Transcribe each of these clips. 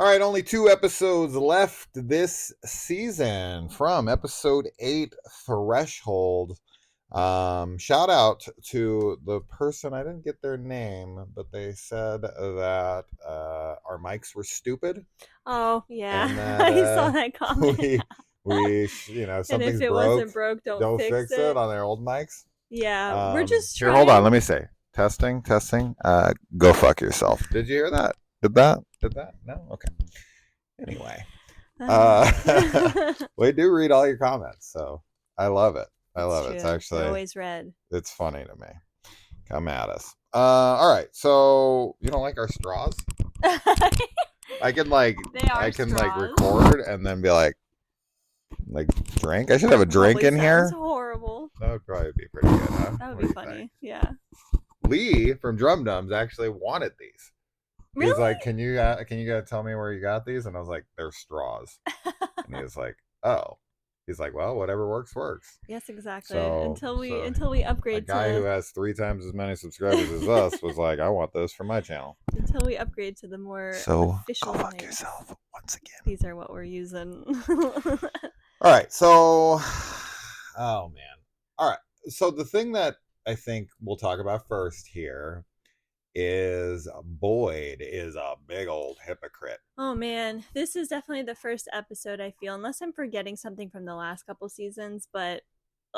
All right, only 2 episodes left this season from episode 8, Threshold. Shout out to the person, I didn't get their name, but they said that our mics were stupid. Oh, yeah. And that I saw that comment. something's And if it broke, wasn't broke, don't don't fix fix it it. on their old mics. Yeah, we're just Here, hold on, trying. let me say. Testing. Go fuck yourself. Did you hear that? Did that? No? Okay. Anyway. We do read all your comments, so I love it. I love it. It's They're actually, always red. it's funny to me. Come at us. All right. So you don't like our straws? I can record and then be like drink. I should have a drink in here. Sounds horrible. That would probably be pretty good. Huh? That would be funny. Yeah. Lee from Drum Dums actually wanted these. Really? He's like, can you guys tell me where you got these? And I was like, they're straws. And he was like, oh. He's like, well, whatever works. Yes, exactly. So, until we upgrade a guy who has 3 times as many subscribers as us was like, I want this for my channel. Until we upgrade to the more official. Go fuck yourself once again. These are what we're using. All right. So, oh man. All right. So the thing that I think we'll talk about first here is Boyd is a big old hypocrite. Oh man, this is definitely the first episode, I feel, unless I'm forgetting something from the last couple seasons, but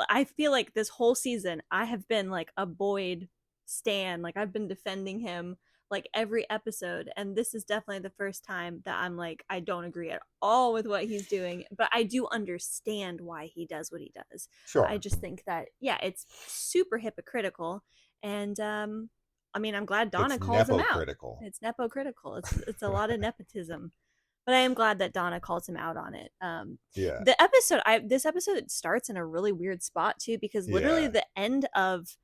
I feel like this whole season I have been like a Boyd stan. Like I've been defending him like every episode, and this is definitely the first time that I'm like, I don't agree at all with what he's doing, but I do understand why he does what he does. Sure. I just think that it's super hypocritical, and I mean, I'm glad Donna calls him out. It's nepo-critical. It's a lot of nepotism, but I am glad that Donna calls him out on it. Yeah. This episode starts in a really weird spot too, because literally the end of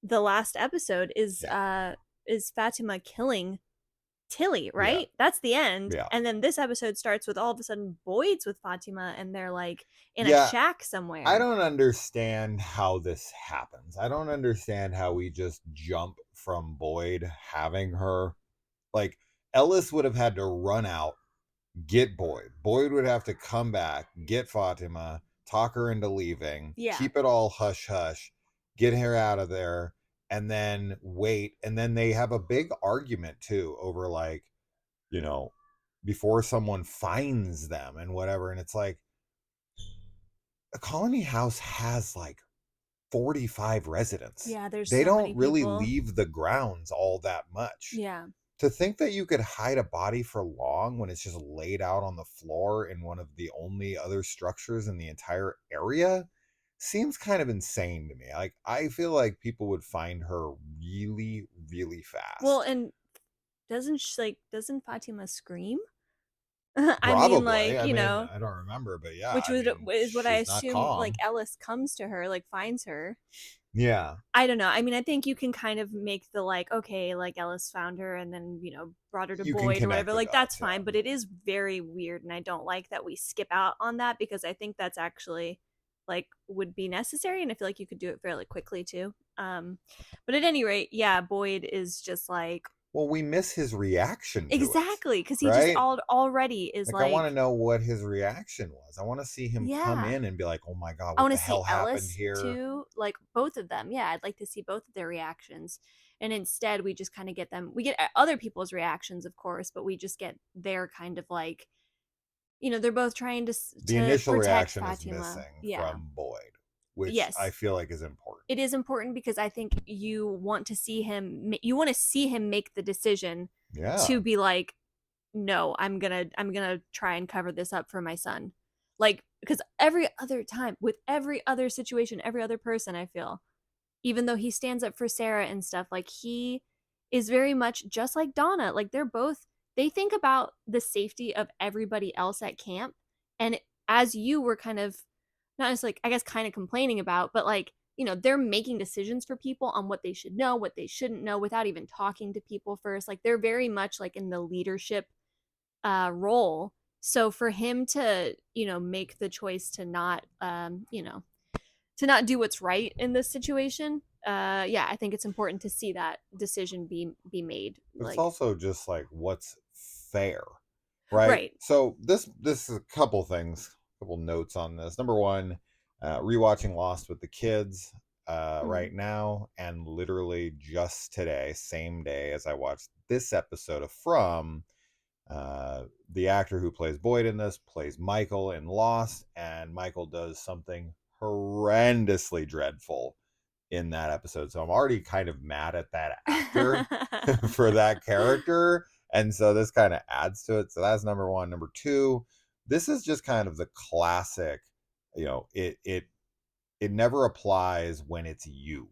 the last episode is Fatima killing Tilly, right? Yeah. That's the end. Yeah. And then this episode starts with all of a sudden Boyd's with Fatima and they're like in a shack somewhere. I don't understand how this happens. I don't understand how we just jump from Boyd having her. Like Ellis would have had to run out, get Boyd. Boyd would have to come back, get Fatima, talk her into leaving, keep it all hush hush, get her out of there. And then wait, and then they have a big argument too over before someone finds them and whatever. And it's like a colony house has 45 residents. Yeah, they don't really leave the grounds all that much. Yeah. To think that you could hide a body for long when it's just laid out on the floor in one of the only other structures in the entire area seems kind of insane to me. Like I feel like people would find her really, really fast. Well, and doesn't Fatima scream? I mean, I don't remember, but yeah, which is what I assume. Like Ellis comes to her, finds her. Yeah, I don't know. I mean, I think you can kind of make the okay, Ellis found her and then brought her to Boyd or whatever. That's fine, but it is very weird, and I don't like that we skip out on that because I think that's actually would be necessary, and I feel like you could do it fairly quickly too. But at any rate, yeah, Boyd is just well, we miss his reaction exactly because he just already is I want to know what his reaction was. I want to see him come in and be like, oh my god, what the hell happened here too, both of them. Yeah, I'd like to see both of their reactions, and instead we just kind of get other people's reactions, of course, but we just get their kind of they're both trying to the initial reaction Fatima. Is missing from Boyd, which I feel like is important. It is important because I think you want to see him make the decision to be no, I'm gonna try and cover this up for my son. Because every other time, with every other situation, every other person, I feel, even though he stands up for Sarah and stuff, he is very much just like Donna. They think about the safety of everybody else at camp. And as you were kind of, not just I guess kind of complaining about, but they're making decisions for people on what they should know, what they shouldn't know without even talking to people first. They're very much in the leadership role. So for him to, make the choice to not, to not do what's right in this situation, I think it's important to see that decision be made. It's also just what's fair. right? Right. So this is a couple things, couple notes on this. Number one, rewatching Lost with the kids Mm. right now, and literally just today, same day as I watched this episode of From, the actor who plays Boyd in this plays Michael in Lost, and Michael does something horrendously dreadful in that episode. So I'm already kind of mad at that actor for that character. And so this kind of adds to it. So that's number one. Number two, this is just kind of the classic, it never applies when it's you,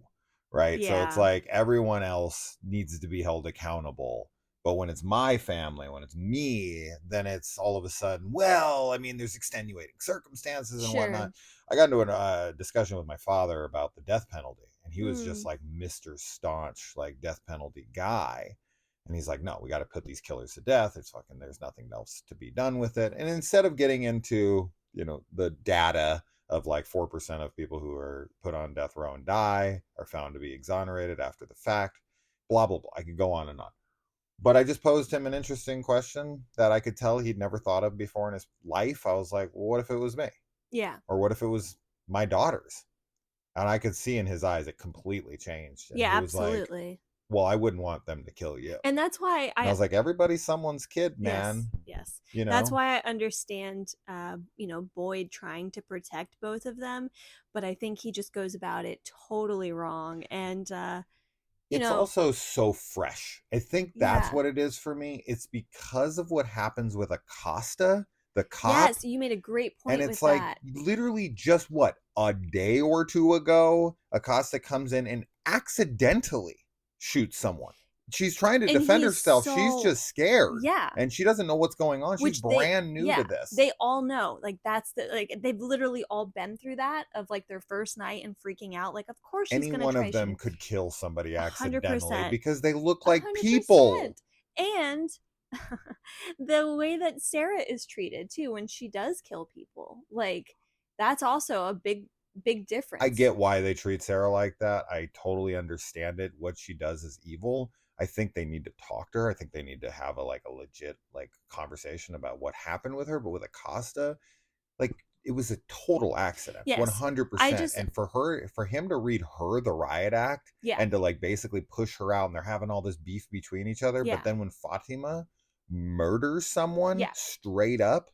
right? So it's Yeah. like everyone else needs to be held accountable. But when it's my family, when it's me, then it's all of a sudden, well, I mean, there's extenuating circumstances and Sure. whatnot. I got into a discussion with my father about the death penalty, and he was just Mm. like Mr. Staunch, like death penalty guy. And he's like, no, we got to put these killers to death. There's nothing else to be done with it. And instead of getting into, the data of like 4% of people who are put on death row and die are found to be exonerated after the fact, blah, blah, blah. I could go on and on. But I just posed him an interesting question that I could tell he'd never thought of before in his life. I was like, well, what if it was me? Yeah. Or what if it was my daughters? And I could see in his eyes it completely changed. And Yeah, he was like, absolutely. well, I wouldn't want them to kill you. And that's why And I was like, everybody's someone's kid, yes, man. yes. You That's know? why I understand, Boyd trying to protect both of them, but I think he just goes about it totally wrong. And, you It's know, also so fresh. I think that's yeah. what it is for me. It's because of what happens with Acosta, the cop, Yes, you made a great and point it's with like that. literally just what, a day or two ago, Acosta comes in and accidentally shoots someone. She's trying to And defend he is herself. She's so, just scared yeah. and she doesn't know what's going on. She's Which they, brand new yeah, to this. they all know. Like that's the like they've literally all been through that of like their first night and freaking out. Like, of course she's Any gonna one try of them shooting. could kill somebody a hundred accidentally percent, because they look a like hundred people. percent, and the way that Sarah is treated too when she does kill people, like that's also a big I difference. get why they treat Sarah like that. I totally understand it. What she does is evil. I think they need to talk to her. I think they need to have a legit conversation about what happened with her. But with Acosta, like it was a total accident, Yes, I 100%. just And for him to read her the riot act yeah, and to basically push her out, and they're having all this beef between each other. But yeah, then when Fatima murders someone yeah. straight up,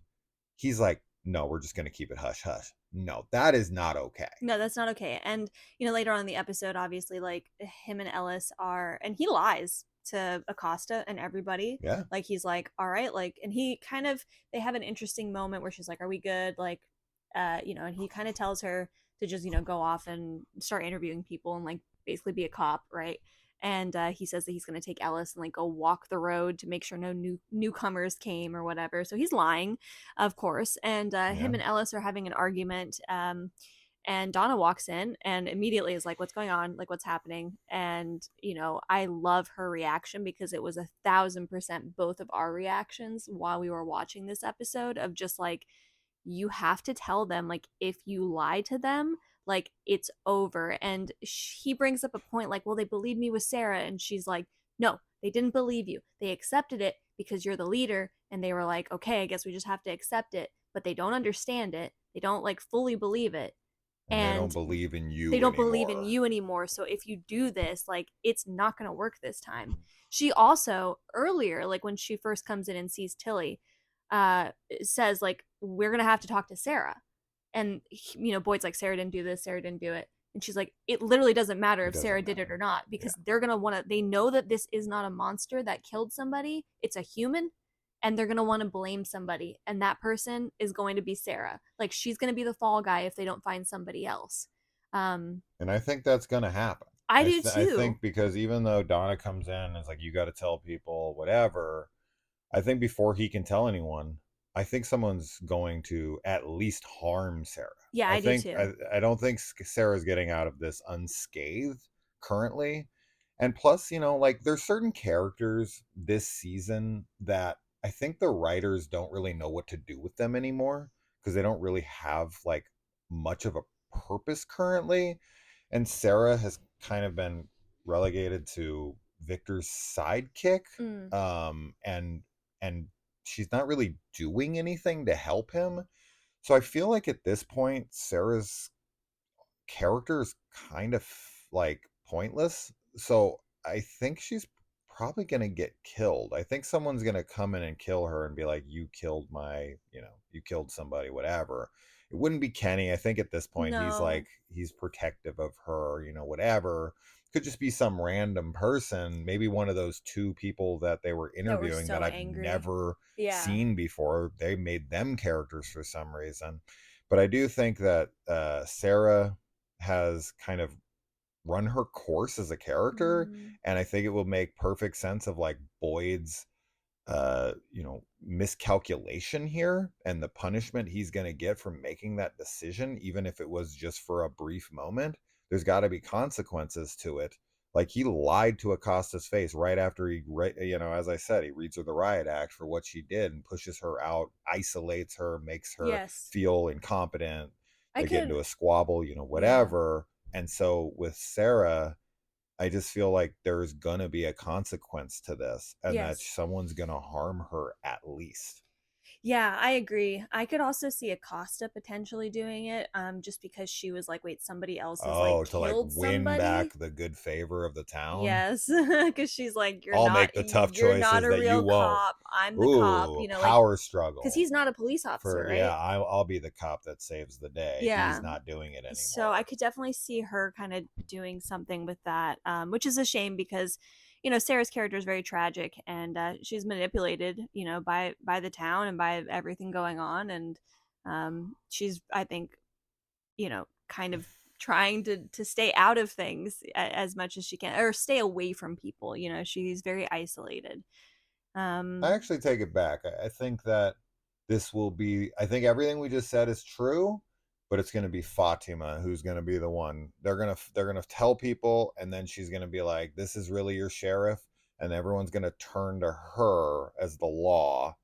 he's like, no, we're just gonna keep it hush hush. No, that is not okay. No, that's not okay. And later on in the episode, obviously, like him and Ellis are, and he lies to Acosta and everybody. Yeah. Like he's like, all right, like, and he kind of, they have an interesting moment where she's like, are we good? Like, and he kind of tells her to just go off and start interviewing people and like basically be a cop, right? And he says that he's going to take Ellis and like go walk the road to make sure no newcomers came or whatever. So he's lying, of course. And him Yeah. and Ellis are having an argument. And Donna walks in and immediately is like, what's going on? Like, what's happening? And, I love her reaction because it was 1,000% both of our reactions while we were watching this episode of just like, you have to tell them, like, if you lie to them, like, it's over. And he brings up a point like, well, they believed me with Sarah. And she's like, no, they didn't believe you. They accepted it because you're the leader. And they were like, okay, I guess we just have to accept it. But they don't understand it. They don't like fully believe it. And they don't And believe in they you don't believe in anymore. you anymore. So if you do this, like, it's not going to work this time. She also earlier, like when she first comes in and sees Tilly, says like, we're going to have to talk to Sarah. And Boyd's like, Sarah didn't do this, Sarah didn't do it. And she's like, it literally doesn't matter if Sarah did it or not, because they're going to want to, they know that this is not a monster that killed somebody. It's a human, and they're going to want to blame somebody. And that person is going to be Sarah. Like, she's going to be the fall guy if they don't find somebody else. And I think that's going to happen. I do I too. think because even though Donna comes in and is like, you got to tell people whatever, I think before he can tell anyone, I think someone's going to at least harm Sarah. Yeah, I do too. I don't think Sarah's getting out of this unscathed currently. And plus, there's certain characters this season that I think the writers don't really know what to do with them anymore because they don't really have much of a purpose currently. And Sarah has kind of been relegated to Victor's sidekick. Mm. And she's not really doing anything to help him. So I feel like at this point, Sarah's character is kind of like pointless. So I think she's probably going to get killed. I think someone's going to come in and kill her and be like, you killed my, you killed somebody, whatever. It wouldn't be Kenny. I think at this point, he's No. like, he's protective of her, whatever. Could just be some random person, maybe one of those two people that they were That were interviewing that so I've angry. never Yeah. seen before. They made them characters for some reason. But I do think that Sarah has kind of run her course as a character, Mm. and I think it will make perfect sense of like Boyd's miscalculation here and the punishment he's going to get for making that decision, even if it was just for a brief moment. There's got to be consequences to it. Like, he lied to Acosta's face right after he, as I said, he reads her the riot act for what she did and pushes her out, isolates her, makes her Yes. feel incompetent. I They get could. into a squabble, Yeah. whatever. And so with Sarah, I just feel like there's gonna be a consequence to this, and that Yes. someone's gonna harm her at least. Yeah, I agree. I could also see Acosta potentially doing it, just because she was like, wait, somebody else has like Oh, to like killed win somebody. back the good favor of the town. Yes, because she's like, I'll make the tough you're not choices a that you real won't. cop. I'm the cop. Ooh, Like, power because struggle. he's not a police officer, For right? yeah, I'll be the cop that saves the day. Yeah. He's not doing it So I anymore. could definitely see her kind of doing something with that, which is a shame because, Sarah's character is very tragic, and she's manipulated, by the town and by everything going on, and she's, I think, kind of trying to stay out of things as much as she can, or stay away from people. She's very isolated. I Um, actually take it back. I think that this will be. I think everything we just said is true, but it's going to be Fatima who's going to be the one. They're gonna tell people, and then she's going to be like, "This is really your sheriff," and everyone's going to turn to her as the law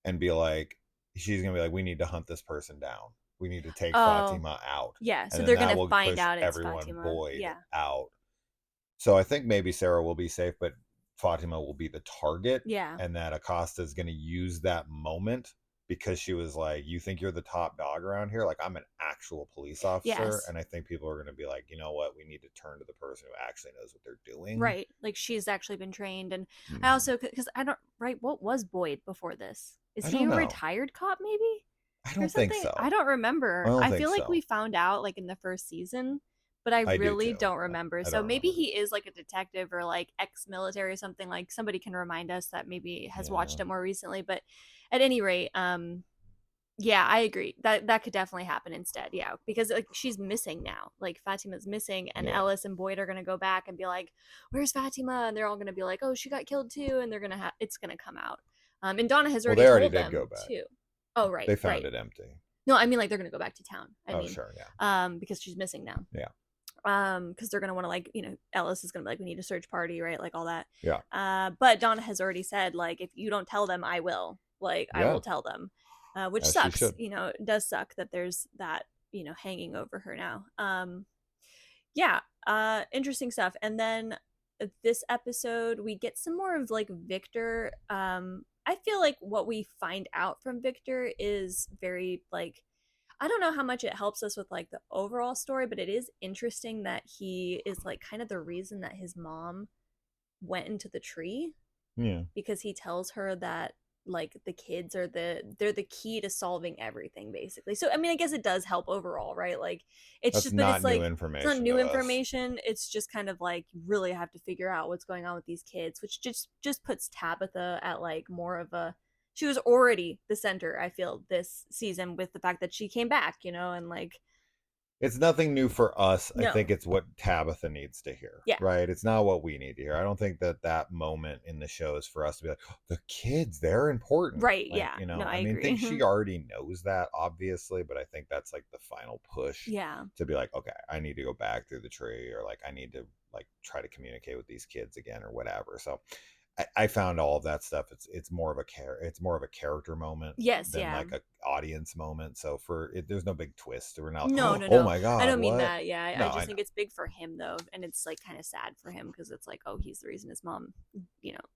and be like, she's going to be like, "We need to hunt this person down. We need to take oh, Fatima out," yeah. and So then they're that gonna will find push out it's everyone Fatima. Boyd Yeah. out. So I think maybe Sarah will be safe, but Fatima will be the target, Yeah. and that Acosta is going to use that moment because she was like, "You think you're the top dog around here? Like, I'm an actual police officer." Yes. And I think people are going to be like, you know what? We need to turn to the person who actually knows what they're doing. Right. Like she's actually been trained. And I Mm-hmm. also, because I don't, right, what was Boyd before this? Is I he don't a know. retired cop maybe? I Or don't think something? I so. don't I remember. don't I think feel like we so. found out like in the first season, but I I do really too. don't remember. I So don't maybe remember. he is like a detective or like ex-military or something. Like somebody can remind us that maybe has Yeah. watched it more recently. But at any rate, yeah, I agree. That could definitely happen instead. Yeah, because like she's missing now. Like Fatima's missing, and Yeah. Ellis and Boyd are gonna go back and be like, "Where's Fatima?" And they're all gonna be like, "Oh, she got killed too," and they're gonna have it's gonna come out. And Donna has Well, already they already told did go them back. too. Oh, right, They found right. it empty. No, I mean like they're gonna go back to town. Oh, sure. Yeah. Because she's missing now. Yeah. Because they're gonna want to like Ellis is gonna be like we need a search party, right? Like all that. Yeah. But Donna has already said like if you don't tell them, I will. Like I Yeah. will tell them, which As she sucks. should. It does suck that there's that hanging over her now. Yeah. Interesting stuff. And then this episode we get some more of like Victor. I feel like what we find out from Victor is very like I don't know how much it helps us with like the overall story, but it is interesting that he is like kind of the reason that his mom went into the tree Yeah. because he tells her that like the kids are they're the key to solving everything basically. So I mean I guess it does help overall, right? Like it's That's just but not it's new like it's not information new to us. information. It's just kind of like you really have to figure out what's going on with these kids, which just puts Tabitha at like more of a she was already the center, I feel, this season with the fact that she came back, and like It's nothing new for us. I think no. it's what Tabitha needs to hear, Yeah. right? It's not what we need to hear. I don't think that moment in the show is for us to be like, "Oh, the kids, they're important." Right, Like, yeah. No, I I mean, I agree. think she already knows that, obviously, but I think that's like the final push Yeah. to be like, okay, I need to go back through the tree, or like, I need to like try to communicate with these kids again or whatever. So I found all of that stuff. It's more of a character moment Yes, than yeah. like a audience moment. So for it, there's no big twist. We're not No, like, no, oh no. my I god, don't mean what? that. Yeah, I No, just I think know. it's big for him though, and it's like kind of sad for him because it's like, oh, he's the reason his mom,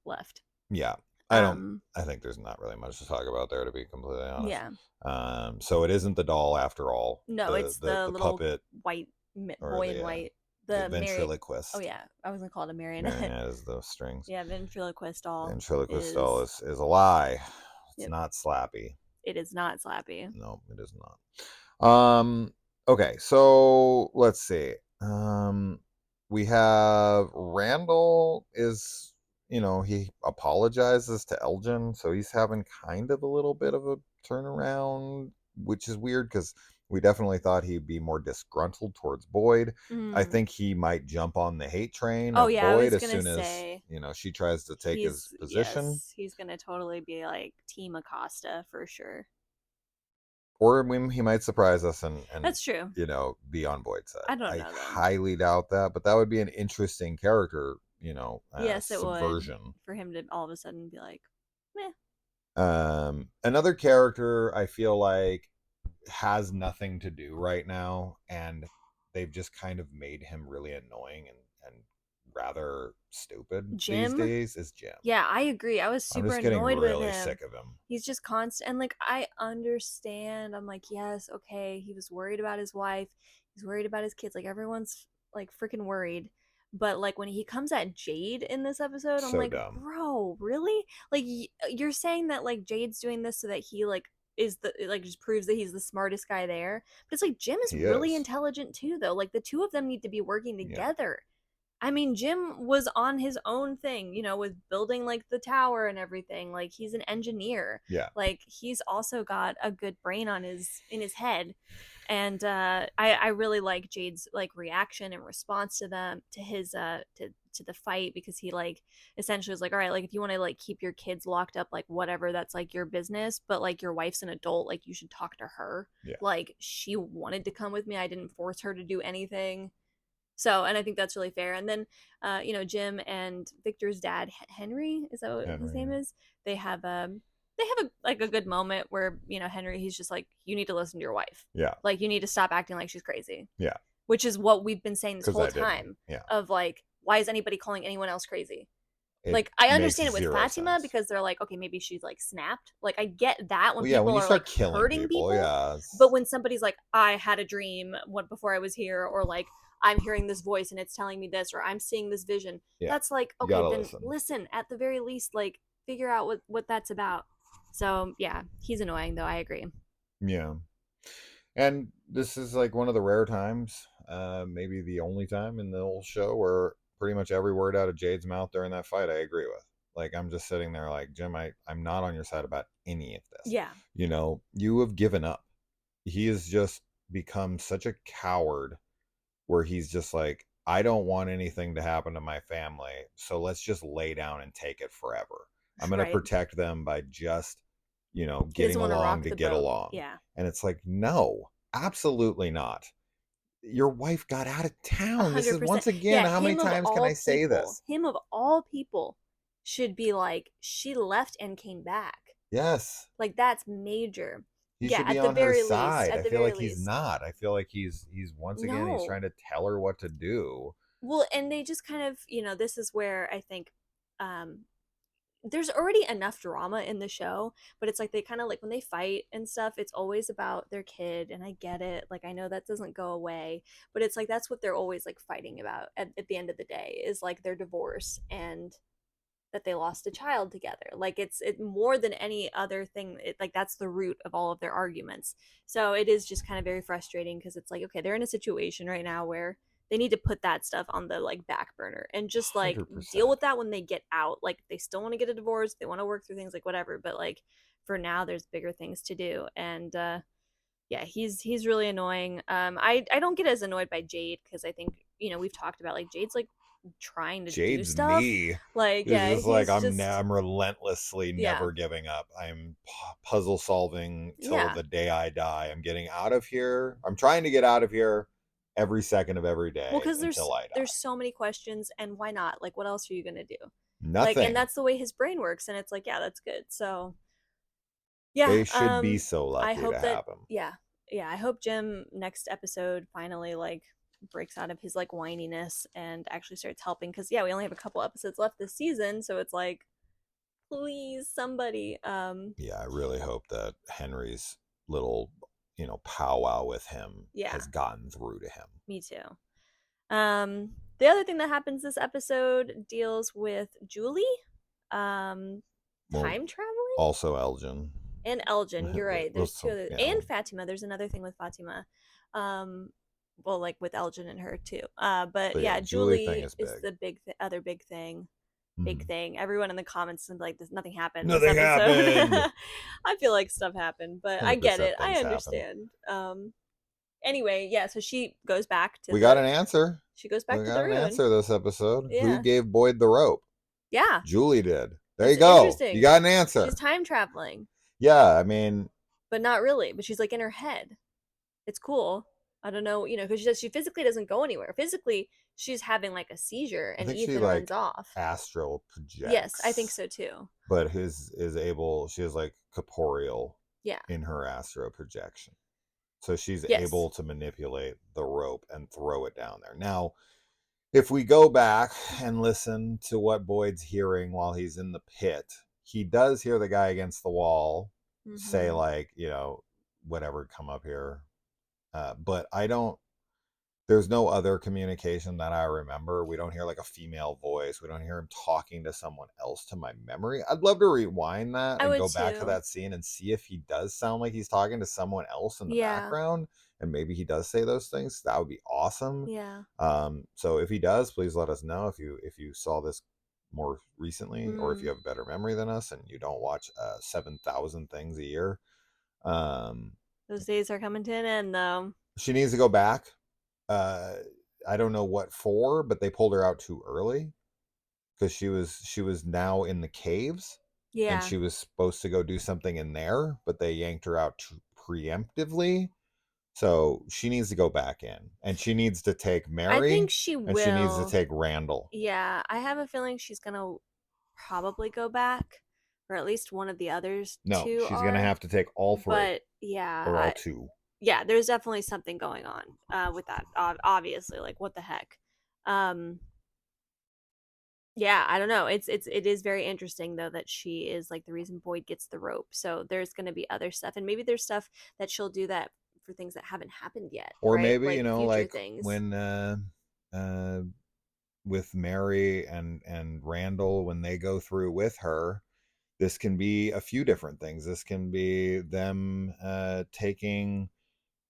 left. Yeah. I think there's not really much to talk about there, to be completely honest. Yeah. So it isn't the doll after all. No, it's the little puppet white or boy in white. the The Oh ventriloquist. yeah, I was gonna call it a marionette. Marionette is the strings. Yeah, ventriloquist doll Ventriloquist doll is. is a lie. It's Yep, not Slappy. it is not Slappy. No, it is not. Okay, so let's see. We have Randall is, he apologizes to Elgin, so he's having kind of a little bit of a turnaround, which is weird because we definitely thought he'd be more disgruntled towards Boyd. I think he might jump on the hate train Oh of yeah, I Boyd was as gonna soon as, say she tries to take his position. yes, he's gonna totally be like Team Acosta for sure. Or he might surprise us That's true. Be on Boyd's side. I don't I know though. highly doubt that, but that would be an interesting character, Yes, it subversion. would, for him to all of a sudden be like, meh. Another character I feel like has nothing to do right now, and they've just kind of made him really annoying and rather stupid these Jim? days is Jim. Yeah, I agree. I was I'm super just getting annoyed with really him. sick of him. He's just constant, and like I understand. I'm like, yes, okay. He was worried about his wife. He's worried about his kids. Like everyone's like freaking worried. But like when he comes at Jade in this episode, I'm So like, dumb. bro, really? Like you're saying that like Jade's doing this so that he like is the like just proves that he's the smartest guy there. But it's like Jim is He really is. intelligent too, though. Like the two of them need to be working Yeah. together. I mean, Jim was on his own thing, with building like the tower and everything. Like he's an engineer. Yeah. Like he's also got a good brain in his head. And I really like Jade's like reaction and response to them to his to the fight, because he like essentially was like, all right, like if you want to like keep your kids locked up, like whatever, that's like your business, but like your wife's an adult, like you should talk to her. Yeah. Like she wanted to come with me, I didn't force her to do anything. So, and I think that's really fair. And then, Jim and Victor's dad, Henry, is that what his name is? They have like a good moment where Henry, he's just like, you need to listen to your wife. Yeah. Like you need to stop acting like she's crazy. Yeah. Which is what we've been saying this whole time. Yeah. Of like, why is anybody calling anyone else crazy? Like I understand it with Fatima sense. Because they're like, okay, maybe she's like snapped. Like I get that when people when are like hurting people. Yeah. But when somebody's like, I had a dream before I was here, or like I'm hearing this voice and it's telling me this, or I'm seeing this vision. Yeah. That's like, okay, then listen. At the very least, like figure out what that's about. So yeah, he's annoying though. I agree. Yeah. And this is like one of the rare times, maybe the only time in the whole show where pretty much every word out of Jade's mouth during that fight I agree with. Like I'm just sitting there like, Jim, I'm not on your side about any of this. Yeah. You have given up. He has just become such a coward where he's just like, I don't want anything to happen to my family, so let's just lay down and take it forever. I'm going to protect them by just, getting along to get along. Yeah. And it's like, no, absolutely not. Your wife got out of town. 100%. This is once again, how many times can I say this? Him of all people should be like, she left and came back. Yes. Like that's major. He should be on her side. I feel like he's not. I feel like he's once again, he's trying to tell her what to do. Well, and they just kind of, this is where I think there's already enough drama in the show, but it's like they kind of like when they fight and stuff, it's always about their kid, and I get it. Like I know that doesn't go away, but it's like that's what they're always like fighting about at the end of the day, is like their divorce and that they lost a child together. Like it's more than any other thing. Like that's the root of all of their arguments. So it is just kind of very frustrating because it's like, okay, they're in a situation right now where they need to put that stuff on the like back burner and just like 100%. Deal with that when they get out. Like they still want to get a divorce, they want to work through things, like whatever, but like for now there's bigger things to do. And yeah, he's really annoying. I don't get as annoyed by Jade because I think we've talked about like Jade's like trying to do stuff. Me. Like yeah, it's like I'm relentlessly never giving up. I'm puzzle solving till the day I die. I'm getting out of here. I'm trying to get out of here every second of every day. Well, because there's so many questions, and why not? Like, what else are you gonna do? Nothing. Like, and that's the way his brain works, and it's like, yeah, that's good. So, yeah, they should be so lucky to have him. Yeah, I hope Jim next episode finally like breaks out of his like whininess and actually starts helping. Because yeah, we only have a couple episodes left this season, so it's like Please, somebody. Yeah, I really hope that Henry's little, powwow with him has gotten through to him. Me too. The other thing that happens this episode deals with Julie, time traveling. Also Elgin. And Elgin, you're right. There's two other, yeah. and Fatima. There's another thing with Fatima. Well, like with Elgin and her too. But yeah, Julie is the other big thing. Big thing. Everyone in the comments is like, "There's nothing happened." Nothing happened. I feel like stuff happened, but I get it. I understand. Anyway, yeah. So she goes back to. We got an answer. She goes back to the ruin. We got an answer this episode. Yeah. Who gave Boyd the rope? Yeah, Julie did. There you go. You got an answer. She's time traveling. Yeah, I mean, but not really. But she's like in her head. It's cool. I don't know, because she physically doesn't go anywhere. Physically, she's having like a seizure, and Ethan runs off. Astral projects. Yes, I think so too. But she is like corporeal. Yeah. In her astral projection, so she's able to manipulate the rope and throw it down there. Now, if we go back and listen to what Boyd's hearing while he's in the pit, he does hear the guy against the wall say like, whatever, come up here. But there's no other communication that I remember. We don't hear like a female voice. We don't hear him talking to someone else to my memory. I'd love to rewind that and go back to that scene and see if he does sound like he's talking to someone else in the background. And maybe he does say those things. That would be awesome. Yeah. So if he does, please let us know if you saw this more recently, or if you have a better memory than us and you don't watch 7,000 things a year. Those days are coming to an end, though. She needs to go back. I don't know what for, but they pulled her out too early because she was now in the caves. Yeah. And she was supposed to go do something in there, but they yanked her out too preemptively. So she needs to go back in, and she needs to take Mary. I think she will. And she needs to take Randall. Yeah, I have a feeling she's gonna probably go back, or at least one of the others. No, she's gonna have to take all three. But yeah, or all two. Yeah, there's definitely something going on with that. Obviously, like what the heck. Yeah, I don't know. It is very interesting though that she is like the reason Boyd gets the rope. So there's going to be other stuff, and maybe there's stuff that she'll do that for things that haven't happened yet, or right? maybe like things. When with Mary and Randall, when they go through with her, this can be a few different things. This can be them taking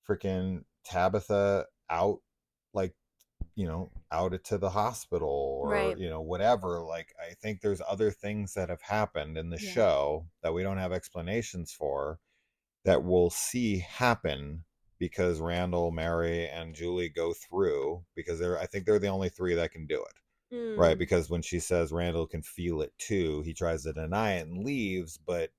freaking Tabitha out, like, out to the hospital, or right. Whatever. Like, I think there's other things that have happened in the show that we don't have explanations for, that we'll see happen because Randall, Mary, and Julie go through, because I think they're the only three that can do it. Right? Because when she says Randall can feel it too, he tries to deny it and leaves, but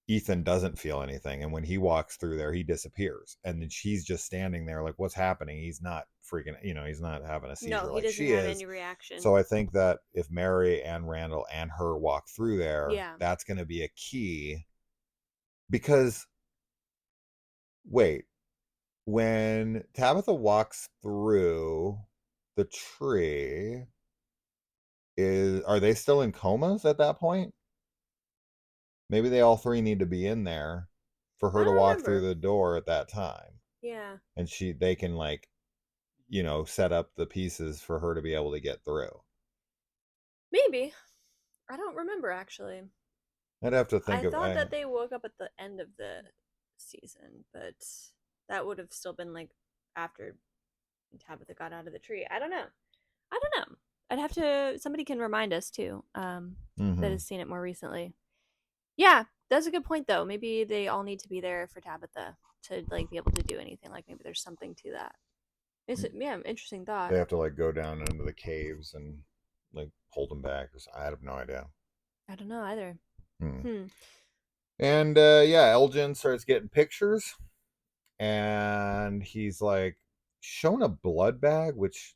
Ethan doesn't feel anything, and when he walks through there, he disappears, and then she's just standing there like, what's happening? He's not freaking, he's not having a seizure. No, he doesn't have any reaction. So I think that if Mary and Randall and her walk through there, that's going to be a key. Because wait, when Tabitha walks through the tree, are they still in comas at that point? Maybe they all three need to be in there for her to walk through the door at that time. Yeah. And they can like, set up the pieces for her to be able to get through. Maybe. I don't remember, actually. I'd have to think I thought that they woke up at the end of the season, but that would have still been like after Tabitha got out of the tree. I don't know. I'd have to, somebody can remind us too, that has seen it more recently. Yeah, that's a good point though. Maybe they all need to be there for Tabitha to like be able to do anything. Like maybe there's something to that. It's interesting thought. They have to like go down into the caves and like hold them back. I have no idea. I don't know either. And Elgin starts getting pictures, and he's like shown a blood bag, which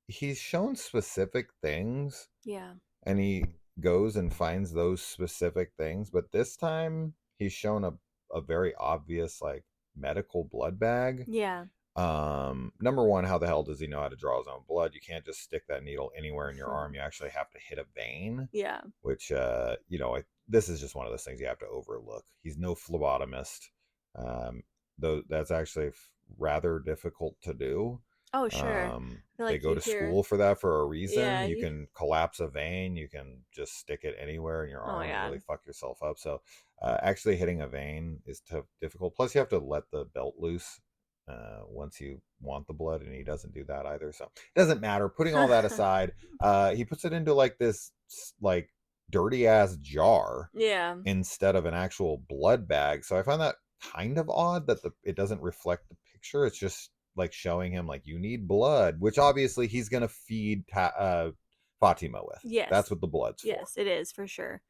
he's shown specific things. Yeah. And he goes and finds those specific things, but this time he's shown a very obvious like medical blood bag. Yeah. Number one, how the hell does he know how to draw his own blood? You can't just stick that needle anywhere in your arm. You actually have to hit a vein. Yeah. Which, this is just one of those things you have to overlook. He's no phlebotomist. Though that's actually rather difficult to do. Oh, sure. They go to school for that for a reason. Yeah, you can collapse a vein. You can just stick it anywhere in your arm and really fuck yourself up. So actually hitting a vein is difficult. Plus, you have to let the belt loose once you want the blood, and he doesn't do that either. So it doesn't matter. Putting all that aside, he puts it into like this like dirty ass jar instead of an actual blood bag. So I find that kind of odd that it doesn't reflect the picture. It's just like showing him like you need blood, which obviously he's gonna feed Fatima with. Yes, that's what the blood's for. Yes, it is for sure.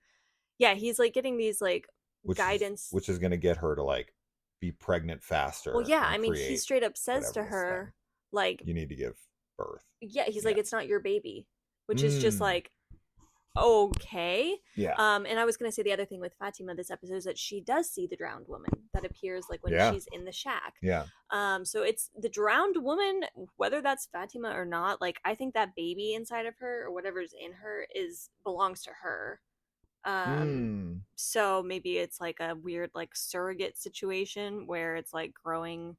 Yeah, he's like getting these like guidance, which is gonna get her to like be pregnant faster. Well, yeah, I mean, he straight up says to her like, you need to give birth. Yeah, he's like, it's not your baby, which is just like, okay. Yeah. And I was gonna say the other thing with Fatima this episode is that she does see the drowned woman that appears like when she's in the shack. Yeah. So it's the drowned woman, whether that's Fatima or not. Like, I think that baby inside of her or whatever's in her belongs to her. So maybe it's like a weird like surrogate situation where it's like growing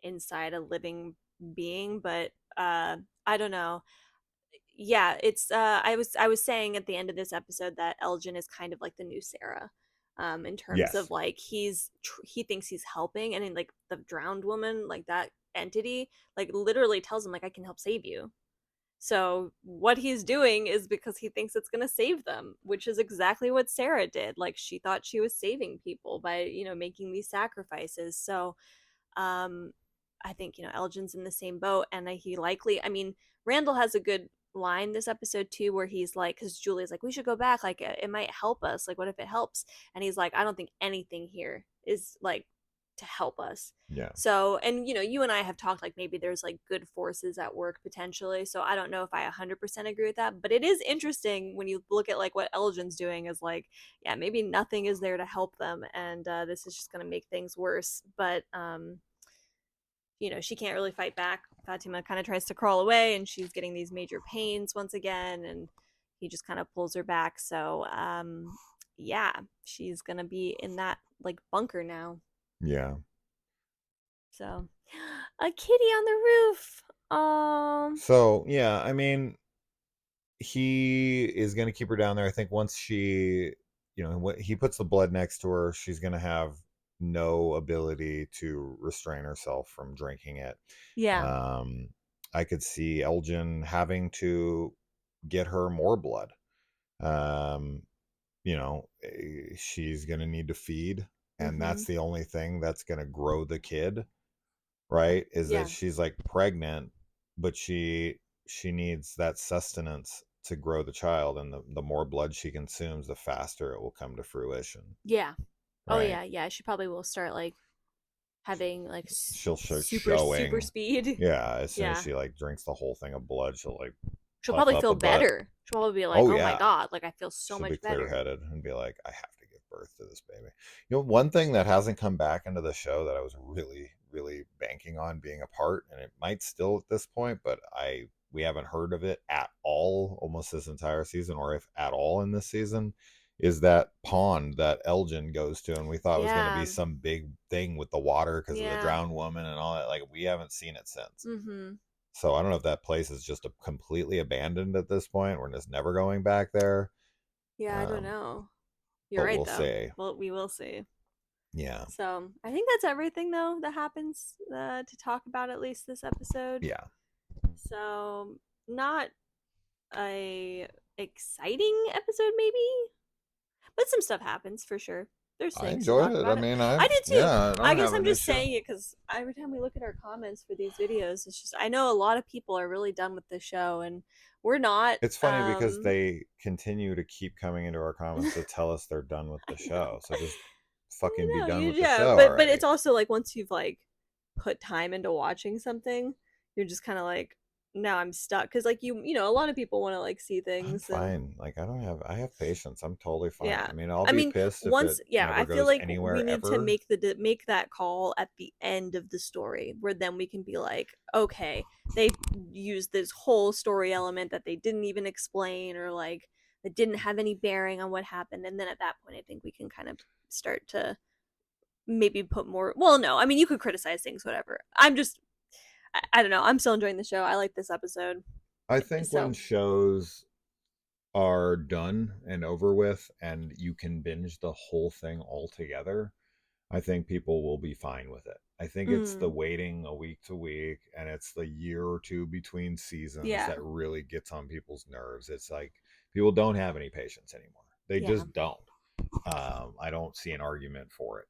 inside a living being, but I don't know. Yeah, it's I was saying at the end of this episode that Elgin is kind of like the new Sarah, in terms of like he thinks he's helping, and in like the drowned woman, like that entity, like literally tells him like I can help save you. So what he's doing is because he thinks it's gonna save them, which is exactly what Sarah did. Like she thought she was saving people by making these sacrifices. So I think Elgin's in the same boat, and he likely. I mean, Randall has a good line this episode too, where he's like, because Julia's like, we should go back, like it might help us, like what if it helps? And he's like, I don't think anything here is like to help us. Yeah. So, and you and I have talked like maybe there's like good forces at work potentially. So I don't know if I 100% agree with that, but it is interesting when you look at like what Elgin's doing is like, yeah, maybe nothing is there to help them, and this is just going to make things worse. But she can't really fight back. Fatima kind of tries to crawl away, and she's getting these major pains once again, and he just kind of pulls her back. So yeah, she's gonna be in that like bunker now. Yeah. So a kitty on the roof. So yeah, I mean, he is gonna keep her down there. I think once she he puts the blood next to her, she's gonna have no ability to restrain herself from drinking it. Yeah. I could see Elgin having to get her more blood. She's gonna need to feed, and that's the only thing that's gonna grow the kid, right? Is that she's like pregnant, but she needs that sustenance to grow the child, and the more blood she consumes, the faster it will come to fruition. Yeah. Right? Oh yeah. She probably will start like having like she'll start super speed. Yeah, as soon as she like drinks the whole thing of blood, she'll probably feel better. She'll probably be like, oh my god, like I feel so much better. She'll be clear-headed and be like, I have to give birth to this baby. One thing that hasn't come back into the show that I was really, really banking on being a part, and it might still at this point, but we haven't heard of it at all almost this entire season, or if at all in this season, is that pond that Elgin goes to, and we thought it was going to be some big thing with the water because of the drowned woman and all that. Like, we haven't seen it since. So I don't know if that place is just completely abandoned at this point. We're just never going back there. Yeah, I don't know. You're right, we'll though. See. Well, we will see. Yeah. So I think that's everything, though, that happens to talk about at least this episode. Yeah. So not a exciting episode, maybe, but some stuff happens for sure. There's things. I enjoyed it. I did too. Yeah, I guess I'm just saying it because every time we look at our comments for these videos, it's just I know a lot of people are really done with the show, and we're not. It's funny because they continue to keep coming into our comments to tell us they're done with the show. So just fucking be done with the show. But it's also like once you've like put time into watching something, you're just kind of like, now I'm stuck because like you know a lot of people want to like see I'm things fine. Like I have patience. I'm totally fine. yeah. I mean, I'll I be mean, pissed if it once yeah, never I feel goes like we anywhere need to ever. make that call at the end of the story where then we can be like, okay, they used this whole story element that they didn't even explain or like that didn't have any bearing on what happened, and then at that point I think we can kind of start to maybe put more well no, I mean you could criticize things, whatever. I don't know. I'm still enjoying the show. I like this episode. I think when So shows are done and over with and you can binge the whole thing all together, I think people will be fine with it. I think it's the waiting a week to week and it's the year or two between seasons yeah. that really gets on people's nerves. It's like people don't have any patience anymore. They Yeah. just don't. I don't see an argument for it.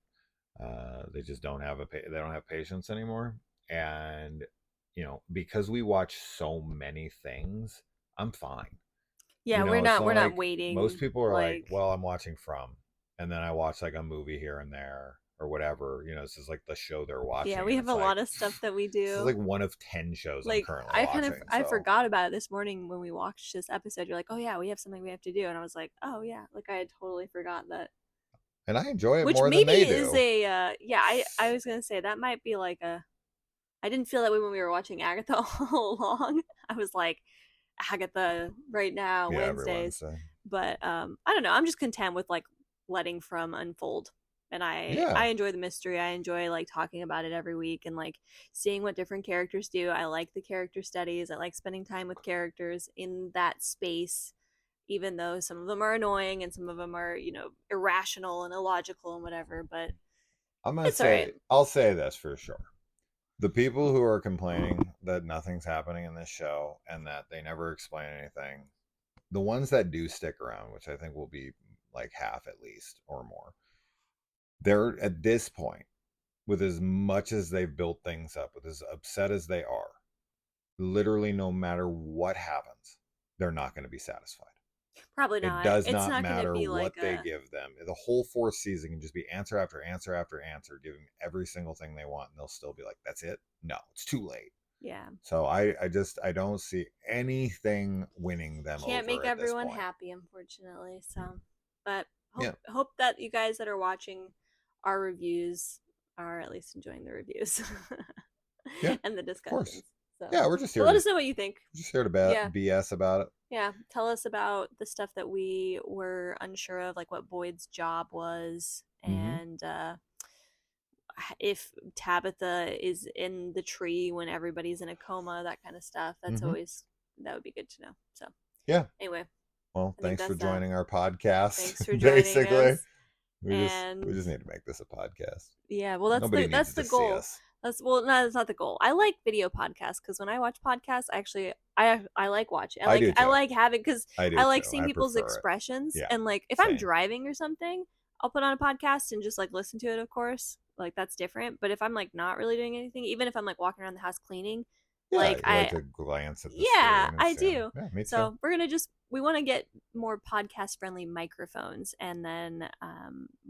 They just don't have they don't have patience anymore. And you know, because we watch so many things, I'm fine. Yeah, You know, it's not we're not like waiting most people are like, like well, I'm watching From, and then I watch like a movie here and there or whatever. You know, this is like the show they're yeah, watching, we and have it's a like, lot of stuff that we this is do. like one of 10 shows I'm Like currently watching. I So, forgot about it this morning when we watched this episode. You're like, "Oh yeah, we have something we have to do." And I was like, "Oh yeah." Like I had totally forgot that. and I enjoy it Which more than maybe they is do. a yeah, I was going to say that might be like a I didn't feel that way when we were watching Agatha all along. I was like Agatha right now Yeah, every Wednesdays. Wednesday. But I don't know. I'm just content with like letting From unfold. And Yeah, I enjoy the mystery. I enjoy like talking about it every week and like seeing what different characters do. I like the character studies. I like spending time with characters in that space, even though some of them are annoying and some of them are, you know, irrational and illogical and whatever, but I'm gonna it's all right. say, I'll say this for sure. The people who are complaining that nothing's happening in this show and that they never explain anything, the ones that do stick around, which I think will be like half at least or more, they're at this point, with as much as they've built things up, with as upset as they are, literally no matter what happens, they're not going to be satisfied. Probably It not. does It's not not going to matter be what like they a give them. The whole fourth season can just be answer after answer after answer, giving every single thing they want, and they'll still be like, "That's it? No, it's too late." yeah. So I don't see anything winning them Can't make over at this everyone point. happy, unfortunately. So, but Yeah, hope that you guys that are watching our reviews are at least enjoying the reviews yeah, and the of course. discussions. So, Yeah, we're just but here let to us know what you think. Yeah, BS about it. yeah. Tell us about the stuff that we were unsure of, like what Boyd's job was, Mm-hmm. and if Tabitha is in the tree when everybody's in a coma, that kind of stuff. That's Mm-hmm. always that would be good to know. So, Yeah. anyway, Well, I think thanks for that's that. joining our podcast. Thanks for joining Basically, us. we And just need to make this a podcast. yeah, well Nobody needs that's to the see goal. us. That's well, no, that's not the goal. I like video podcasts because when I watch podcasts, actually, I like watching. I do I too. like having because I do I like too. seeing I people's prefer it. expressions Yeah. and like if I'm Same. driving or something, I'll put on a podcast and just like listen to it. Of course, like that's different. But if I'm like not really doing anything, even if I'm like walking around the house cleaning, Yeah, like you like to glance at the yeah, screen and I see 'em. do. Yeah, me too. So we're gonna just we want to get more podcast friendly microphones, and then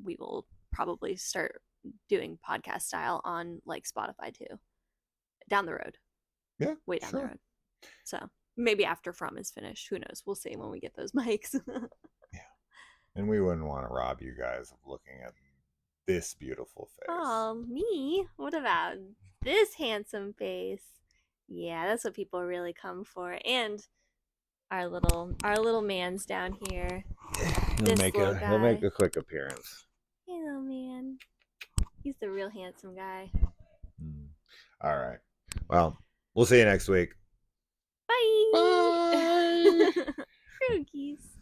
we will probably start doing podcast style on like Spotify too, down the road, Yeah, way down the sure. road. So maybe after From is finished, who knows? We'll see when we get those mics. Yeah, and we wouldn't want to rob you guys of looking at this beautiful face. Oh, me? What about this handsome face? Yeah, that's what people really come for, and our little man's down here. He'll make a quick appearance. Hey, little man. He's the real handsome guy. All right. Well, we'll see you next week. Bye. Bye. Rookies.